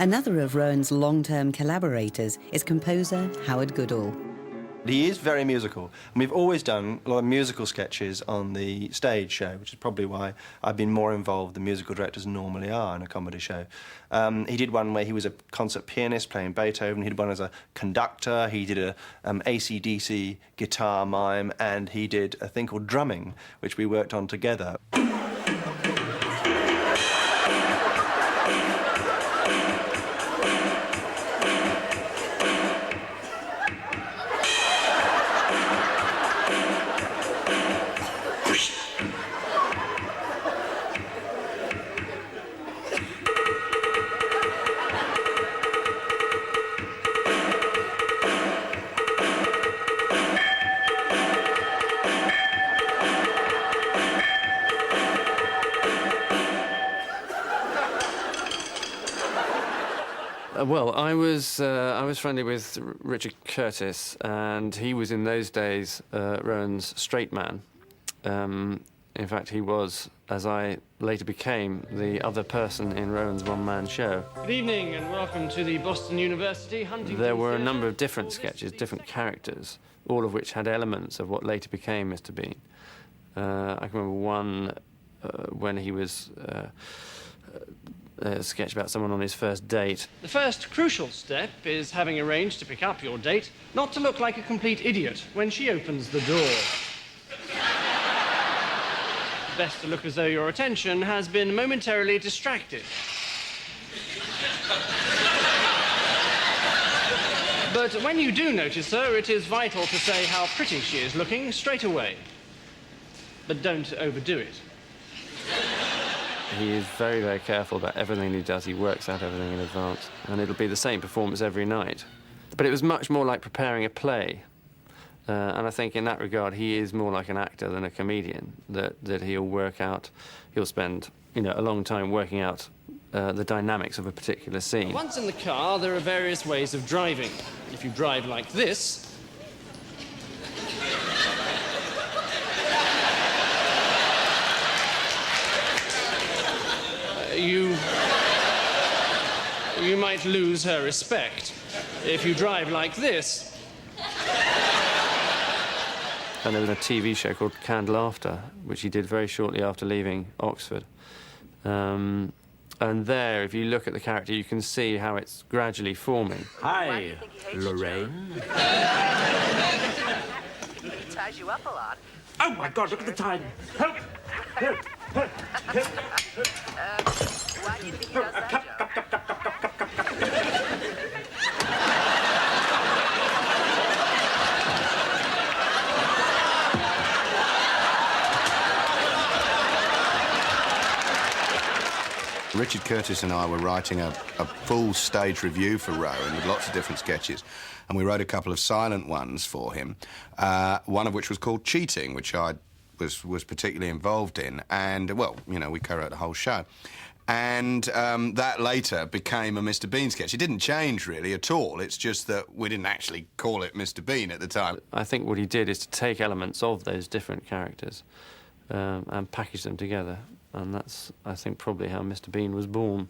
Another of Rowan's long-term collaborators is composer Howard Goodall. He is very musical. And we've always done a lot of musical sketches on the stage show, which is probably why I've been more involved than musical directors normally are in a comedy show. He did one where he was a concert pianist playing Beethoven. He did one as a conductor. He did a AC/DC guitar mime, and he did a thing called drumming, which we worked on together. Well, I was friendly with Richard Curtis, and he was in those days Rowan's straight man. In fact, he was, as I later became, the other person in Rowan's one-man show. Good evening and welcome to the Boston University Huntington There were a Theatre. number of different sketches, different characters, all of which had elements of what later became Mr. Bean. I can remember one when he was a sketch about someone on his first date. The first crucial step is having arranged to pick up your date not to look like a complete idiot when she opens the door. Best to look as though your attention has been momentarily distracted. But when you do notice her, it is vital to say how pretty she is looking straight away. But don't overdo it. He is very, very careful about everything he does. He works out everything in advance. And it'll be the same performance every night. But it was much more like preparing a play. And I think in that regard, he is more like an actor than a comedian, that he'll work out, he'll spend, a long time working out the dynamics of a particular scene. Once in the car, there are various ways of driving. If you drive like this, you might lose her respect. If you drive like this... And there was a TV show called Canned Laughter, which he did very shortly after leaving Oxford. And there, if you look at the character, you can see how it's gradually forming. Hi, Lorraine. He ties you up a lot. Oh, my God, look at the time. Help! Help! Why do you think he does that joke? Richard Curtis and I were writing a full stage review for Rowan with lots of different sketches, and we wrote a couple of silent ones for him, one of which was called Cheating, which I was particularly involved in, and, well, we co-wrote the whole show. And that later became a Mr. Bean sketch. It didn't change, really, at all. It's just that we didn't actually call it Mr. Bean at the time. I think what he did is to take elements of those different characters and package them together. And that's, I think, probably how Mr. Bean was born.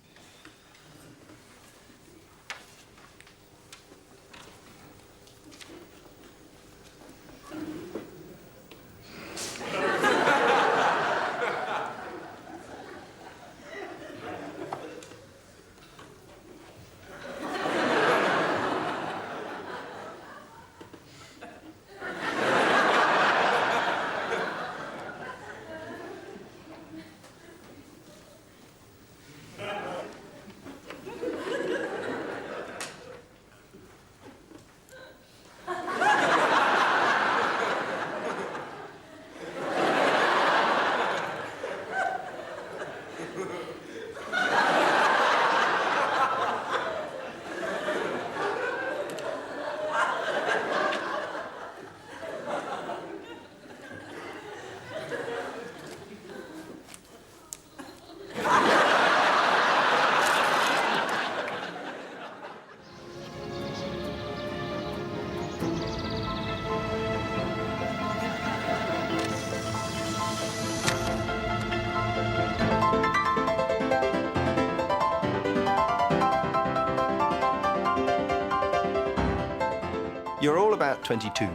You're all about 22.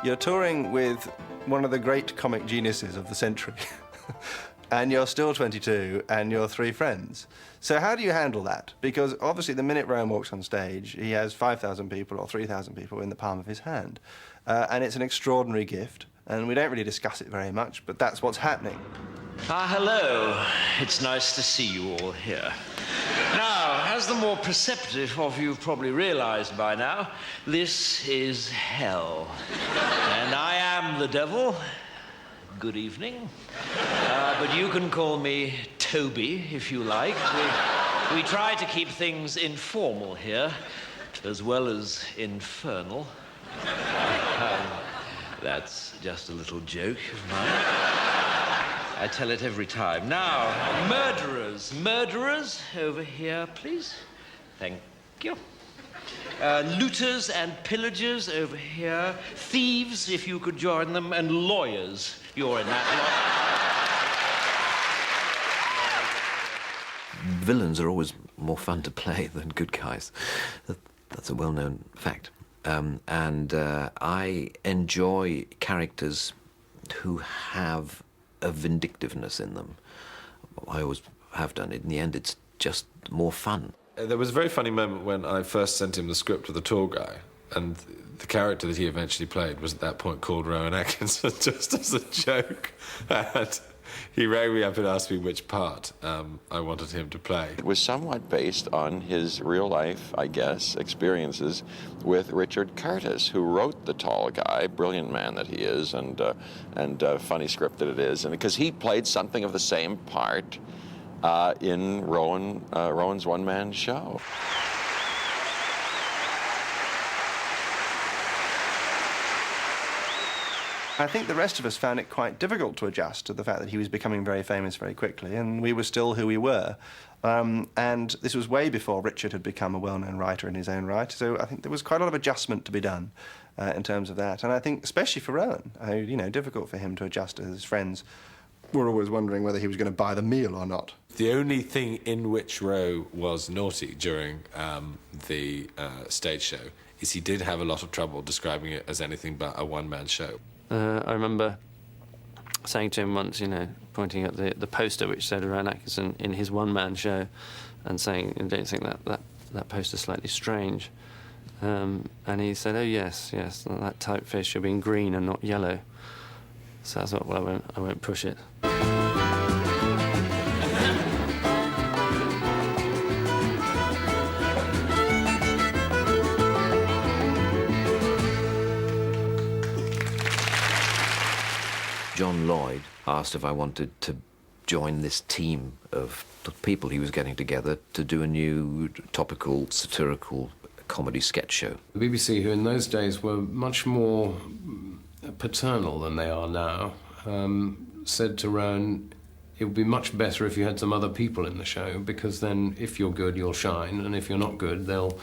You're touring with one of the great comic geniuses of the century. And you're still 22, and you're 3 friends. So how do you handle that? Because obviously the minute Rowan walks on stage, he has 5,000 people or 3,000 people in the palm of his hand. And it's an extraordinary gift, and we don't really discuss it very much, but that's what's happening. Hello. It's nice to see you all here. Now, as the more perceptive of you have probably realized by now, this is hell. And I am the devil. Good evening. But you can call me Toby, if you like. We try to keep things informal here, as well as infernal. That's just a little joke of mine. I tell it every time. Now, murderers. Murderers, over here, please. Thank you. Looters and pillagers over here. Thieves, if you could join them. And lawyers. You're in that lot. Villains are always more fun to play than good guys. That's a well-known fact. I enjoy characters who have a vindictiveness in them. I always have done it. In the end, it's just more fun. There was a very funny moment when I first sent him the script of the tall guy, and the character that he eventually played was at that point called Rowan Atkinson, just as a joke. And he rang me up and asked me which part I wanted him to play. It was somewhat based on his real-life, I guess, experiences with Richard Curtis, who wrote The Tall Guy, brilliant man that he is, and funny script that it is, and because he played something of the same part in Rowan's one-man show. I think the rest of us found it quite difficult to adjust to the fact that he was becoming very famous very quickly, and we were still who we were. And this was way before Richard had become a well-known writer in his own right, so I think there was quite a lot of adjustment to be done in terms of that. And I think, especially for Rowan, difficult for him to adjust as his friends were always wondering whether he was going to buy the meal or not. The only thing in which Rowe was naughty during the stage show is he did have a lot of trouble describing it as anything but a one-man show. I remember saying to him once, pointing at the poster which said Rowan Atkinson in his one-man show, and saying, don't you think that poster's slightly strange? And he said, oh, yes, that typeface should be in green and not yellow. So I thought, well, I won't push it. John Lloyd asked if I wanted to join this team of people he was getting together to do a new topical, satirical comedy sketch show. The BBC, who in those days were much more paternal than they are now, said to Rowan, it would be much better if you had some other people in the show, because then if you're good, you'll shine, and if you're not good, they'll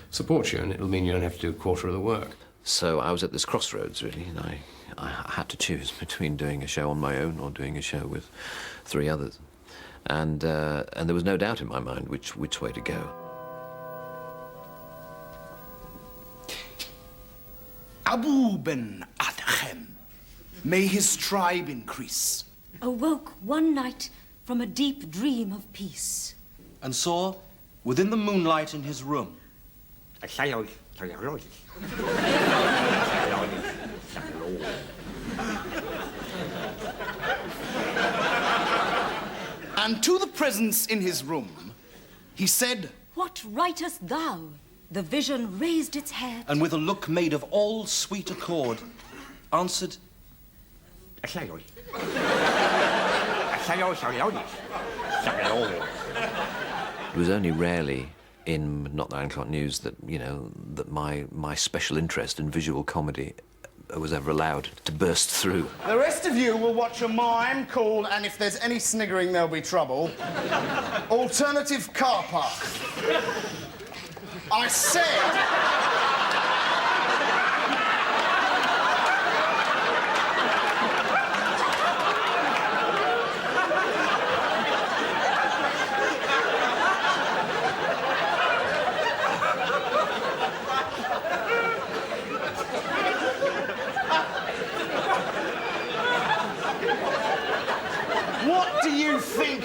support you, and it'll mean you don't have to do a quarter of the work. So I was at this crossroads, really, and I had to choose between doing a show on my own or doing a show with 3 others. And there was no doubt in my mind which way to go. Abu ben Adhem, may his tribe increase, awoke one night from a deep dream of peace, and saw, within the moonlight in his room, and to the presence in his room, he said, what writest thou? The vision raised its head, and with a look made of all sweet accord, answered, It was only rarely in Not the 9 O'Clock News that, that my special interest in visual comedy was ever allowed to burst through. The rest of you will watch a mime called, and if there's any sniggering, there'll be trouble, Alternative Car Park. I said...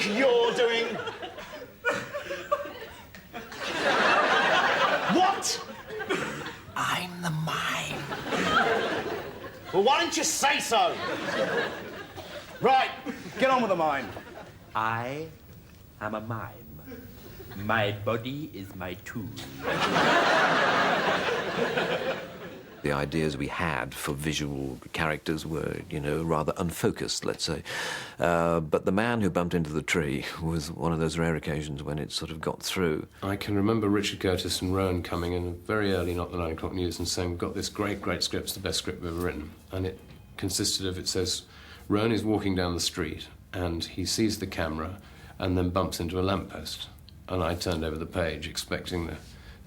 think you're doing? What? I'm the mime. Well, why didn't you say so? Right, get on with the mime. I am a mime. My body is my tool. The ideas we had for visual characters were, you know, rather unfocused, let's say. But the man who bumped into the tree was one of those rare occasions when it sort of got through. I can remember Richard Curtis and Rowan coming in very early, not the 9 o'clock news, and saying, we've got this great, great script, it's the best script we've ever written. And it consisted of, it says, Rowan is walking down the street and he sees the camera and then bumps into a lamppost. And I turned over the page expecting the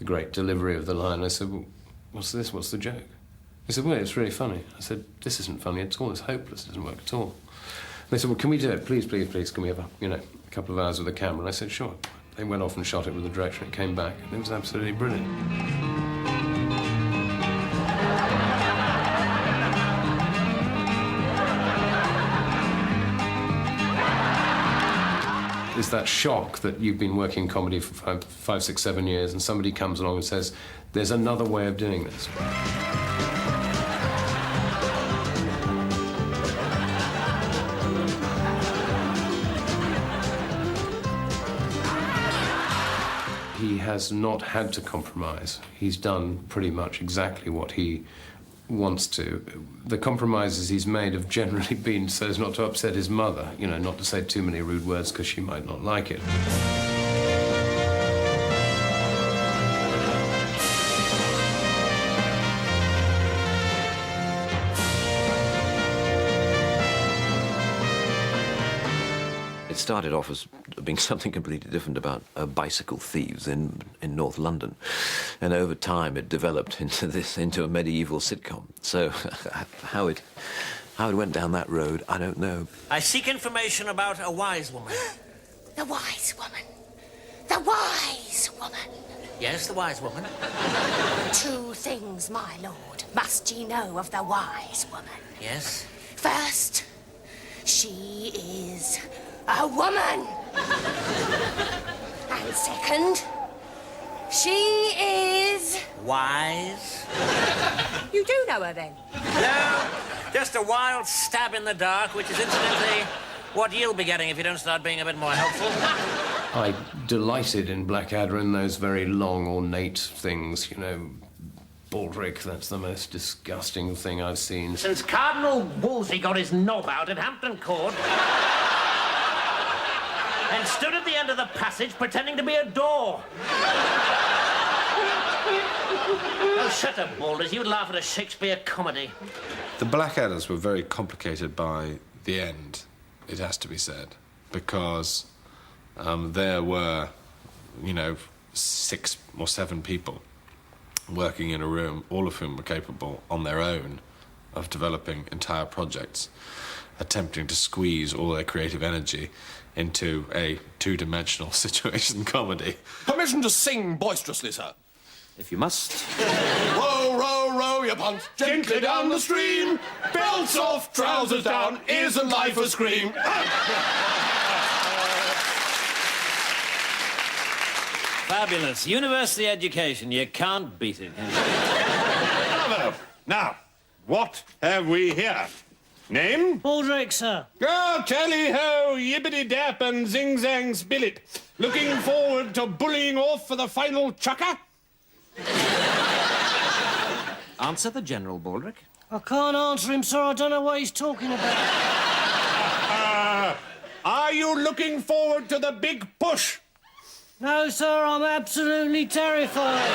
great delivery of the line. I said, well, what's this? What's the joke? He said, well, it's really funny. I said, this isn't funny at all. It's hopeless. It doesn't work at all. And they said, well, can we do it? Please, please, please. Can we have a couple of hours with the camera? And I said, sure. They went off and shot it with the director. It came back, and it was absolutely brilliant. It's that shock that you've been working comedy for 5, 6, 7 years, and somebody comes along and says, there's another way of doing this. He has not had to compromise. He's done pretty much exactly what he wants to. The compromises he's made have generally been so as not to upset his mother, you know, not to say too many rude words because she might not like it. It started off as being something completely different about bicycle thieves in North London, and over time it developed into a medieval sitcom. So how it went down that road, I don't know. I seek information about a wise woman. The wise woman. The wise woman. Yes, the wise woman. 2 things, my lord, must ye know of the wise woman. Yes? First, she is a woman. And second, she is... Wise? You do know her, then? No, just a wild stab in the dark, which is incidentally what you'll be getting if you don't start being a bit more helpful. I delighted in Blackadder in those very long, ornate things, you know. Baldric, that's the most disgusting thing I've seen. Since Cardinal Wolsey got his knob out at Hampton Court and stood at the end of the passage pretending to be a door. Oh, shut up, Balders. You'd laugh at a Shakespeare comedy. The Blackadders were very complicated by the end, it has to be said, because there were, 6 or 7 people working in a room, all of whom were capable on their own of developing entire projects, attempting to squeeze all their creative energy into a 2-dimensional situation comedy. Permission to sing boisterously, sir. If you must. Row, row, row your punt gently down the stream. Belts off, trousers down, isn't life a scream? Fabulous. University education. You can't beat it. Bravo. Now, what have we here? Name? Baldric, sir. Oh, tally-ho, yibbity-dap and zing-zang spillet. Looking forward to bullying off for the final chucker? Answer the General, Baldric. I can't answer him, sir. I don't know what he's talking about. Are you looking forward to the big push? No, sir, I'm absolutely terrified.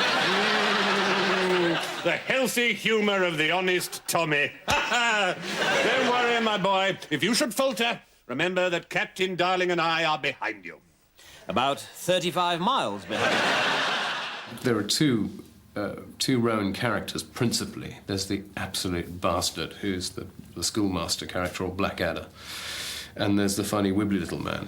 The healthy humour of the honest Tommy. Don't worry, my boy. If you should falter, remember that Captain Darling and I are behind you. About 35 miles behind. There are two Rowan characters, principally. There's the absolute bastard, who's the schoolmaster character, or Blackadder. And there's the funny, wibbly little man.